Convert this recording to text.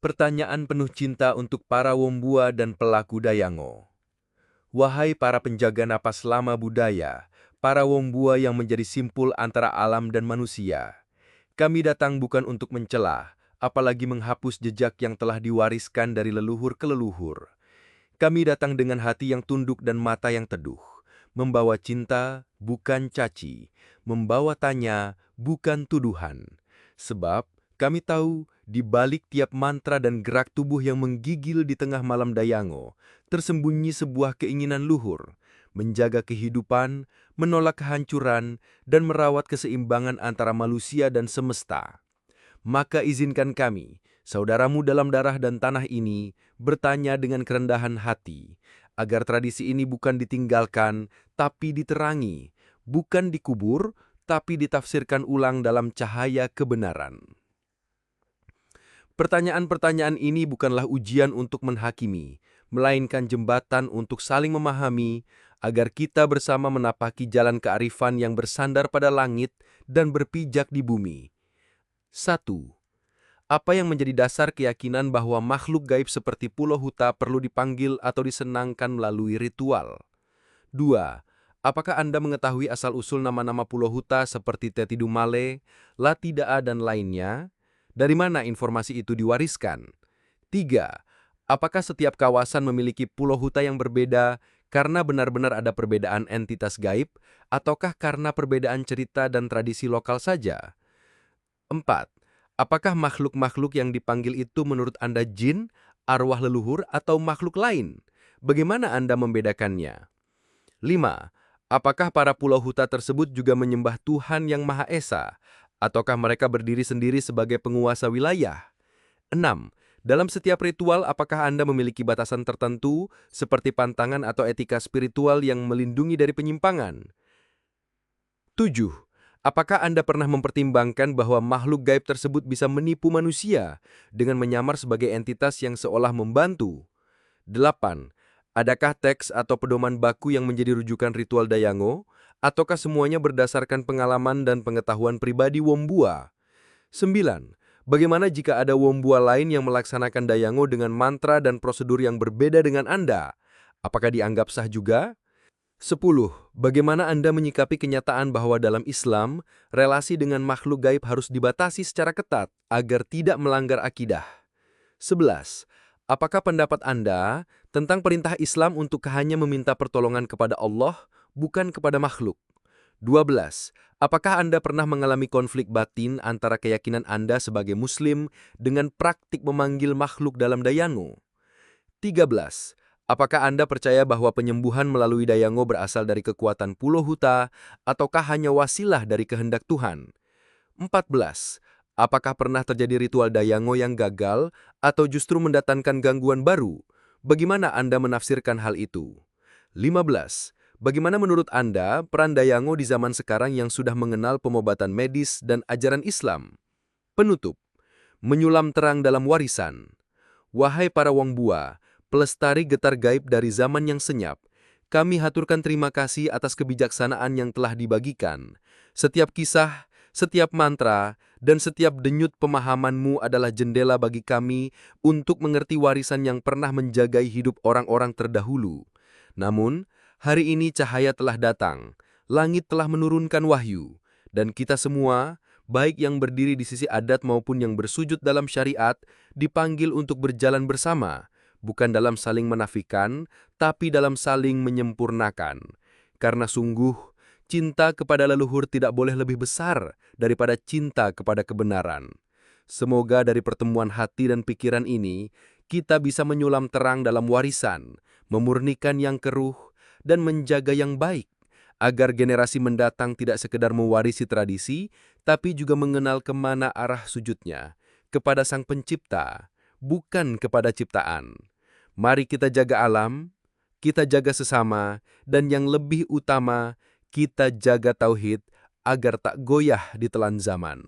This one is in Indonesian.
Pertanyaan penuh cinta untuk para Wombua dan pelaku Dayango. Wahai para penjaga napas lama budaya, para Wombua yang menjadi simpul antara alam dan manusia. Kami datang bukan untuk mencela, apalagi menghapus jejak yang telah diwariskan dari leluhur ke leluhur. Kami datang dengan hati yang tunduk dan mata yang teduh, membawa cinta, bukan caci, membawa tanya, bukan tuduhan. Sebab kami tahu di balik tiap mantra dan gerak tubuh yang menggigil di tengah malam Dayango, tersembunyi sebuah keinginan luhur, menjaga kehidupan, menolak kehancuran, dan merawat keseimbangan antara manusia dan semesta. Maka izinkan kami, saudaramu dalam darah dan tanah ini, bertanya dengan kerendahan hati, agar tradisi ini bukan ditinggalkan, tapi diterangi, bukan dikubur, tapi ditafsirkan ulang dalam cahaya kebenaran. Pertanyaan-pertanyaan ini bukanlah ujian untuk menghakimi, melainkan jembatan untuk saling memahami, agar kita bersama menapaki jalan kearifan yang bersandar pada langit dan berpijak di bumi. 1. Apa yang menjadi dasar keyakinan bahwa makhluk gaib seperti Pulau Huta perlu dipanggil atau disenangkan melalui ritual? 2. Apakah Anda mengetahui asal-usul nama-nama Pulau Huta seperti Teti Dumale, Latidaa, dan lainnya? Dari mana informasi itu diwariskan? 3. Apakah setiap kawasan memiliki Pulau Huta yang berbeda karena benar-benar ada perbedaan entitas gaib, ataukah karena perbedaan cerita dan tradisi lokal saja? 4. Apakah makhluk-makhluk yang dipanggil itu menurut Anda jin, arwah leluhur, atau makhluk lain? Bagaimana Anda membedakannya? 5. Apakah para Pulau Huta tersebut juga menyembah Tuhan Yang Maha Esa, ataukah mereka berdiri sendiri sebagai penguasa wilayah? 6. Dalam setiap ritual, apakah Anda memiliki batasan tertentu, seperti pantangan atau etika spiritual yang melindungi dari penyimpangan? 7. Apakah Anda pernah mempertimbangkan bahwa makhluk gaib tersebut bisa menipu manusia dengan menyamar sebagai entitas yang seolah membantu? 8. Adakah teks atau pedoman baku yang menjadi rujukan ritual Dayango, ataukah semuanya berdasarkan pengalaman dan pengetahuan pribadi Wombua? 9. Bagaimana jika ada Wombua lain yang melaksanakan Dayango dengan mantra dan prosedur yang berbeda dengan Anda? Apakah dianggap sah juga? 10. Bagaimana Anda menyikapi kenyataan bahwa dalam Islam, relasi dengan makhluk gaib harus dibatasi secara ketat agar tidak melanggar akidah? 11. Apakah pendapat Anda tentang perintah Islam untuk hanya meminta pertolongan kepada Allah, bukan kepada makhluk? 12. Apakah Anda pernah mengalami konflik batin antara keyakinan Anda sebagai Muslim dengan praktik memanggil makhluk dalam Dayango? 13. Apakah Anda percaya bahwa penyembuhan melalui Dayango berasal dari kekuatan Pulau Huta, ataukah hanya wasilah dari kehendak Tuhan? 14. Apakah pernah terjadi ritual Dayango yang gagal atau justru mendatangkan gangguan baru? Bagaimana Anda menafsirkan hal itu? 15. Bagaimana menurut Anda peran Dayango di zaman sekarang yang sudah mengenal pengobatan medis dan ajaran Islam? Penutup. Menyulam terang dalam warisan. Wahai para Wombua, pelestari getar gaib dari zaman yang senyap, kami haturkan terima kasih atas kebijaksanaan yang telah dibagikan. Setiap kisah, setiap mantra, dan setiap denyut pemahamanmu adalah jendela bagi kami untuk mengerti warisan yang pernah menjagai hidup orang-orang terdahulu. Namun, hari ini cahaya telah datang, langit telah menurunkan wahyu, dan kita semua, baik yang berdiri di sisi adat maupun yang bersujud dalam syariat, dipanggil untuk berjalan bersama, bukan dalam saling menafikan, tapi dalam saling menyempurnakan. Karena sungguh, cinta kepada leluhur tidak boleh lebih besar daripada cinta kepada kebenaran. Semoga dari pertemuan hati dan pikiran ini, kita bisa menyulam terang dalam warisan, memurnikan yang keruh, dan menjaga yang baik, agar generasi mendatang tidak sekedar mewarisi tradisi, tapi juga mengenal kemana arah sujudnya, kepada Sang Pencipta, bukan kepada ciptaan. Mari kita jaga alam, kita jaga sesama, dan yang lebih utama, kita jaga tauhid agar tak goyah di telan zaman.